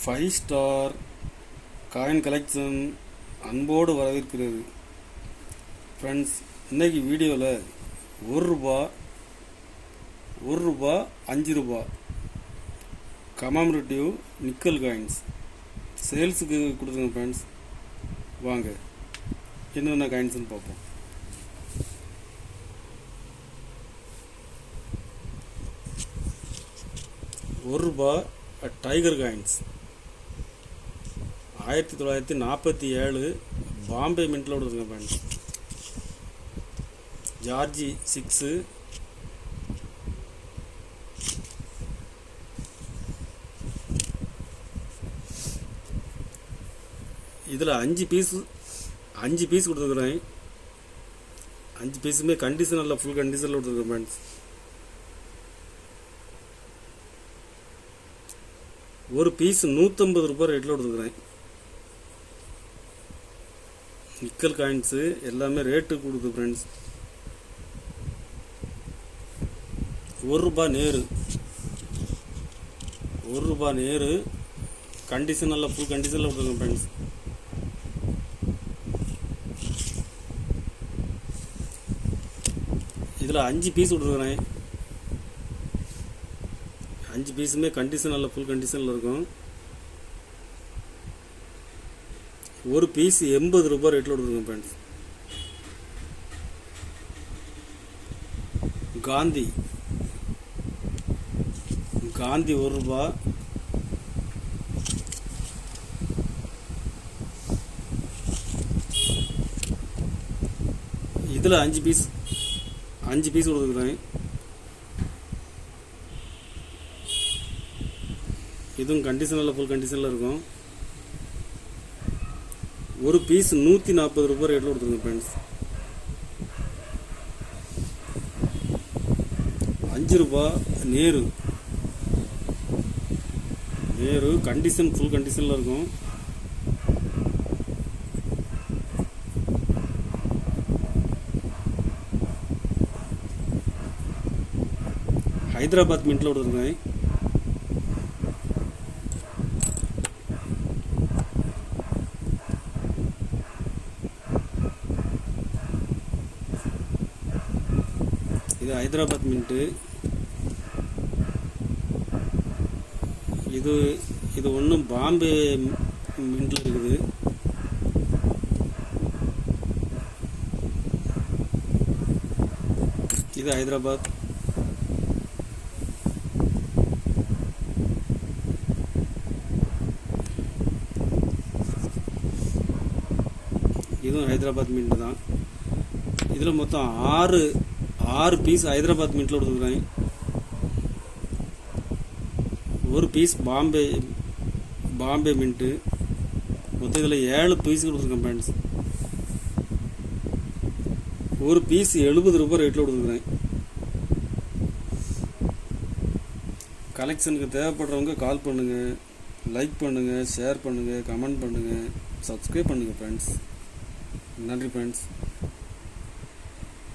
5 star coin collection அன்போடு வரவேற்கிறது. Friends, இன்றைக்கி வீடியோவில் ₹1 5 ரூபா கமாமரேட்டிவ் நிக்கல் காயின்ஸ் சேல்ஸுக்கு கொடுத்துருங்க. ஃப்ரெண்ட்ஸ், வாங்க என்னென்ன காயின்ஸ்னு பார்ப்போம். ₹1 டைகர் காயின்ஸ் 1947 பாம்பே மின்ட்டில் கொடுத்துருங்க. ஃப்ரெண்ட்ஸ், ஜார்ஜி 6 இதில் 5 பீஸ் கொடுத்துருக்குறேன். 5 பீஸுமே கண்டிஷன் இல்லை, ஃபுல் கண்டிஷனில் கொடுத்துருக்கேன். ஃப்ரெண்ட்ஸ், ஒரு பீஸ் ₹150 ரேட்டில் கொடுத்துருக்குறேன். நிக்கல் காயின்ஸு எல்லாமே ரேட்டு கொடுக்குது. ஃப்ரெண்ட்ஸ், ₹1 நேரு கண்டிஷன் நல்லா ஃபுல் கண்டிஷனில் கொடுத்துருக்கேன். ஃப்ரெண்ட்ஸ், இதில் 5 பீஸ் கொடுத்துருக்குறேன். 5 பீஸுமே கண்டிஷன் நல்லா ஃபுல் கண்டிஷனில் இருக்கும். ஒரு பீஸ் ₹80 ரேட்டில் கொடுத்துருக்கேன். ஃப்ரெண்ட்ஸ், காந்தி ₹1. இதில் 5 பீஸ் கொடுத்துருக்குறேன். இதுவும் கண்டிஷனில் ஃபுல் கண்டிஷனில் இருக்கும். ஒரு பீஸ் ₹140 ரேட்டில் கொடுத்துருங்க. ஃப்ரெண்ட்ஸ், ₹5 நேரு கண்டிஷன் ஃபுல் கண்டிஷனில் இருக்கும். ஹைதராபாத் மின்ட்டில் கொடுத்துருக்கேன். இது ஹைதராபாத் மின்ட்டு. இது ஒன்றும் பாம்பே மின்ட்டில் இருக்குது. இது ஹைதராபாத். இதுவும் ஹைதராபாத் மின்ட்டு தான். இதில் மொத்தம் 6 பீஸ் ஹைதராபாத் மின்ட்டில் கொடுத்துருக்குறேன். ஒரு பீஸ் பாம்பே மின்ட்டு. மொத்தம் இதில் 7 பீஸ் கொடுத்துருக்கேன். ஃப்ரெண்ட்ஸ், ஒரு பீஸ் ₹70 ரேட்டில் கொடுத்துருக்குறேன். கலெக்ஷனுக்கு தேவைப்படுறவங்க கால் பண்ணுங்கள், லைக் பண்ணுங்கள், ஷேர் பண்ணுங்கள், கமெண்ட் பண்ணுங்கள், சப்ஸ்கிரைப் பண்ணுங்கள். ஃப்ரெண்ட்ஸ், நன்றி. ஃப்ரெண்ட்ஸ்.